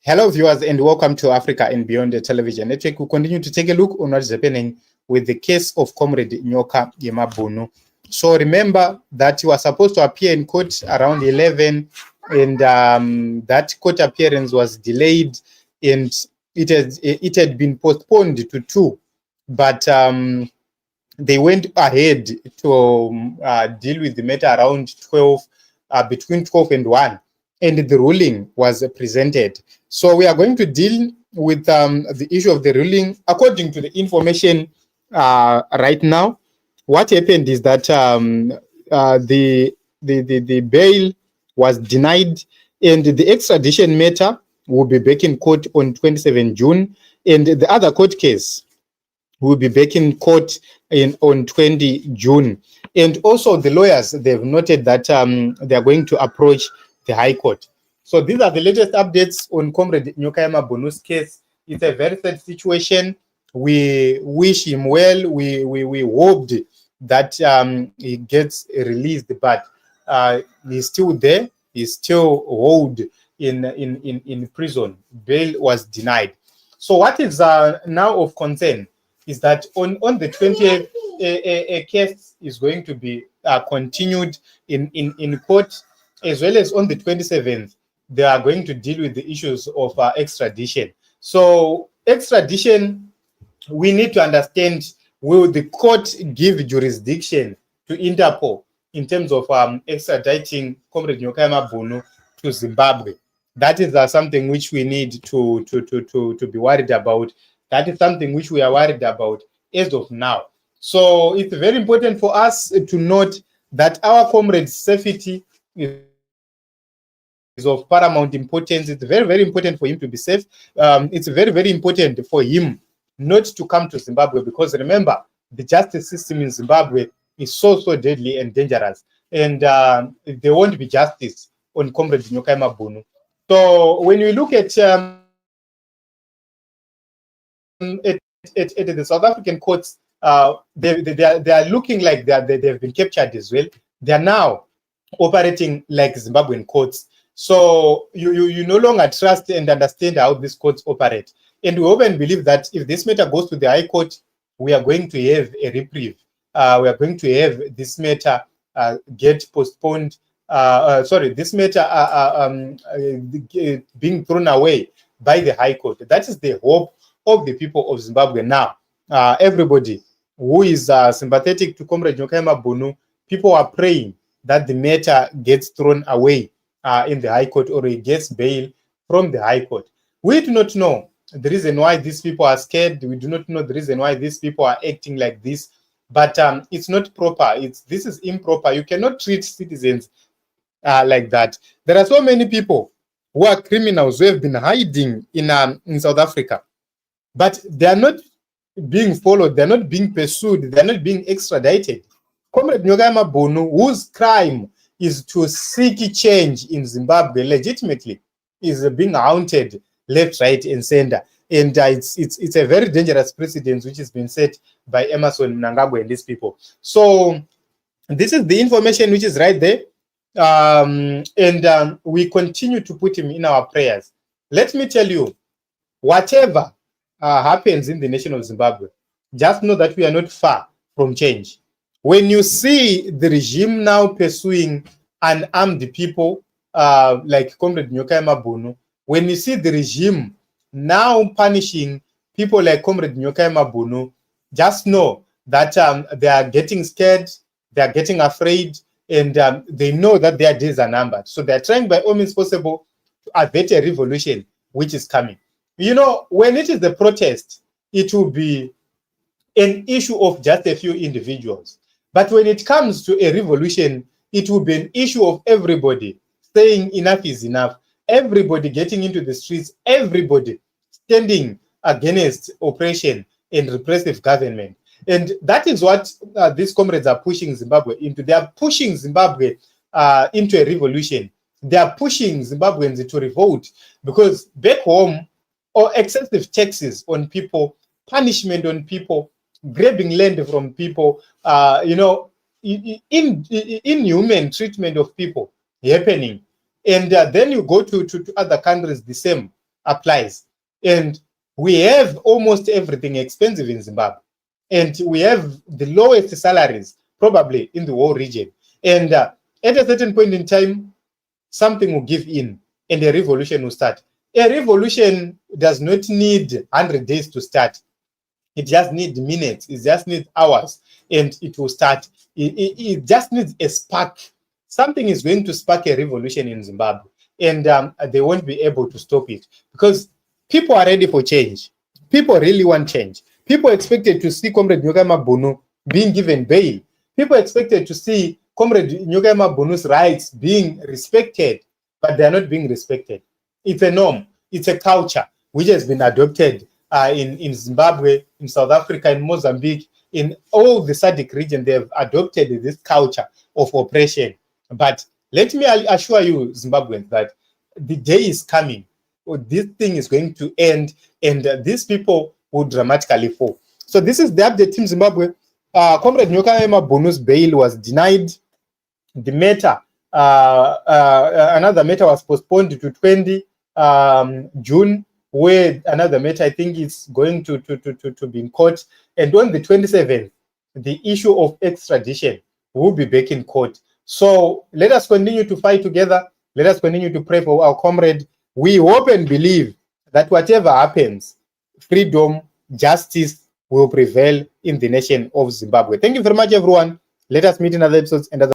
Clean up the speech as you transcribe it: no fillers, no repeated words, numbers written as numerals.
Hello, viewers, and welcome to Africa and Beyond the Television Network. We continue to take a look on what is happening with the case of Comrade Nyokayemabhunu. So remember that you were supposed to appear in court around 11, and that court appearance was delayed, and it had been postponed to 2, but they went ahead to deal with the matter around 12, between 12 and 1, and the ruling was presented. So we are going to deal with the issue of the ruling. According to the information right now, what happened is that the bail was denied, and the extradition matter will be back in court on 27 June, and the other court case will be back in court on 20 June. And also the lawyers, they've noted that they are going to approach the High Court. So these are the latest updates on Comrade Nyokayemabhunu's case. It's a very sad situation. We wish him well. We hoped that he gets released, but he's still there. He's still held in prison. Bail was denied. So what is now of concern is that on the 20th, a case is going to be continued in court, as well as on the 27th, they are going to deal with the issues of extradition. So extradition, we need to understand, will the court give jurisdiction to Interpol in terms of extraditing Comrade Nyokayemabhunu to Zimbabwe? That is something which we need to be worried about. That is something which we are worried about as of now. So it's very important for us to note that our comrade's safety is of paramount importance. It's very, very important for him to be safe. It's very, very important for him not to come to Zimbabwe, because remember, the justice system in Zimbabwe is so deadly and dangerous. And there won't be justice on Comrade Nyokayemabhunu. So when we look at the South African courts, they are looking like they've been captured as well. They are now operating like Zimbabwean courts. So you no longer trust and understand how these courts operate. And we hope and believe that if this matter goes to the High Court, we are going to have a reprieve. We are going to have this matter get postponed. This matter being thrown away by the High Court. That is the hope of the people of Zimbabwe now. Everybody who is sympathetic to Comrade Nyokayemabhunu, people are praying that the matter gets thrown away in the High Court, or he gets bail from the High Court. We do not know the reason why these people are scared. We do not know the reason why these people are acting like this. But it's not proper. This is improper. You cannot treat citizens like that. There are so many people who are criminals who have been hiding in South Africa, but they are not being followed. They are not being pursued. They are not being extradited. Comrade Nyokayemabhunu, whose crime is to seek change in Zimbabwe legitimately, is being haunted left, right, and center. And it's a very dangerous precedent which has been set by Emmerson Mnangagwa and these people. So this is the information which is right there. And we continue to put him in our prayers. Let me tell you, whatever happens in the nation of Zimbabwe, just know that we are not far from change. When you see the regime now pursuing unarmed people like Comrade Nyokayemabhunu, when you see the regime now punishing people like Comrade Nyokayemabhunu, just know that they are getting scared, they are getting afraid, and they know that their days are numbered. So they are trying by all means possible to avert a revolution which is coming. You know, when it is the protest, it will be an issue of just a few individuals. But when it comes to a revolution, it will be an issue of everybody saying enough is enough, everybody getting into the streets, everybody standing against oppression and repressive government. And that is what these comrades are pushing Zimbabwe into. They are pushing Zimbabwe into a revolution. They are pushing Zimbabweans to revolt, because back home, or excessive taxes on people, punishment on people, grabbing land from people, inhuman treatment of people happening. And then you go to other countries, the same. applies. And we have almost everything expensive in Zimbabwe. And we have the lowest salaries probably in the whole region. And at a certain point in time, something will give in and a revolution will start. A revolution does not need 100 days to start. It just needs minutes. It just needs hours, and it will start. It just needs a spark. Something is going to spark a revolution in Zimbabwe, and they won't be able to stop it because people are ready for change. People really want change. People expected to see Comrade Nyokayemabhunu being given bail. People expected to see Comrade Nyokayemabhunu's rights being respected, but they are not being respected. It's a norm. It's a culture which has been adopted in Zimbabwe, in South Africa, in Mozambique, in all the SADC region. They have adopted this culture of oppression. But let me assure you, Zimbabweans, that the day is coming. This thing is going to end, and these people will dramatically fall. So this is the update in Zimbabwe. Comrade Nyokayemabhunu's bail was denied. The matter, another matter was postponed to 20 June, where another matter, I think, is going to be in court. And on the 27th, the issue of extradition will be back in court. So let us continue to fight together. Let us continue to pray for our comrade. We hope and believe that whatever happens, freedom, justice will prevail in the nation of Zimbabwe. Thank you very much, everyone. Let us meet in other episodes and other